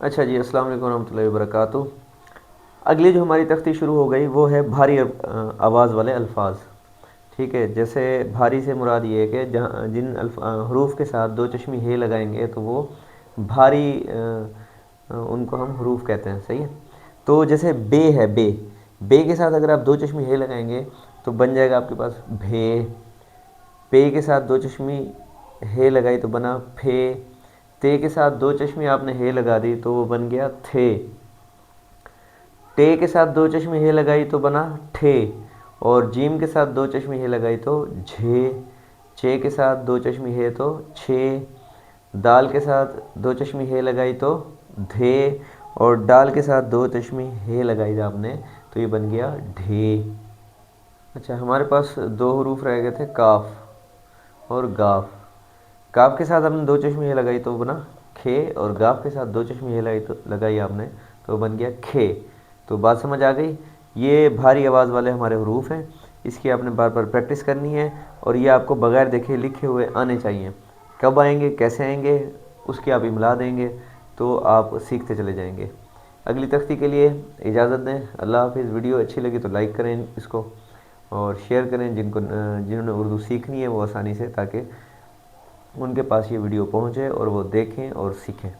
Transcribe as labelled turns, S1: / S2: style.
S1: अच्छा जी, अस्सलाम वालेकुम रहमतुल्लाहि व बरकातुहू। अगली जो हमारी तख्ती शुरू हो गई वो है भारी आवाज़ वाले अल्फाज। ठीक है, जैसे भारी से मुराद ये है कि जहाँ जिन हरूफ के साथ दो चश्मी हे लगाएंगे तो वो भारी उनको हम हरूफ कहते हैं। सही है। तो जैसे बे है, बे बे के साथ अगर आप दो चश्मी हे लगाएंगे तो बन जाएगा आपके पास भे। पे के साथ दो चश्मी हे लगाई तो बना फे। ते के साथ दो चश्मी आपने हे लगा दी तो वो बन गया थे। टे के साथ दो चश्मी हे लगाई तो बना ठे। और जीम के साथ दो चश्मी हे लगाई तो झे। चे के साथ दो चश्मी हे तो छे। दाल के साथ दो चश्मी हे लगाई तो धे। और डाल के साथ दो चश्मी हे लगाई आपने तो ये बन गया ढे। अच्छा, हमारे पास दो हरूफ रह गए थे, काफ और गाफ। काफ के साथ आपने दो चश्मी हे लगाई तो बना खे। और गाफ के साथ दो चश्मी हे लगाई आपने तो बन गया खे। तो बात समझ आ गई। ये भारी आवाज़ वाले हमारे हरूफ हैं। इसकी आपने बार बार प्रैक्टिस करनी है और ये आपको बगैर देखे लिखे हुए आने चाहिए। कब आएंगे, कैसे आएंगे, उसकी आप इमला देंगे तो आप सीखते चले जाएंगे। अगली तख्ती के लिए इजाज़त दें। अल्लाह हाफिज़। वीडियो अच्छी लगी तो लाइक करें इसको और शेयर करें जिन्होंने उर्दू सीखनी है वो आसानी से, ताकि उनके पास ये वीडियो पहुँचे और वो देखें और सीखें।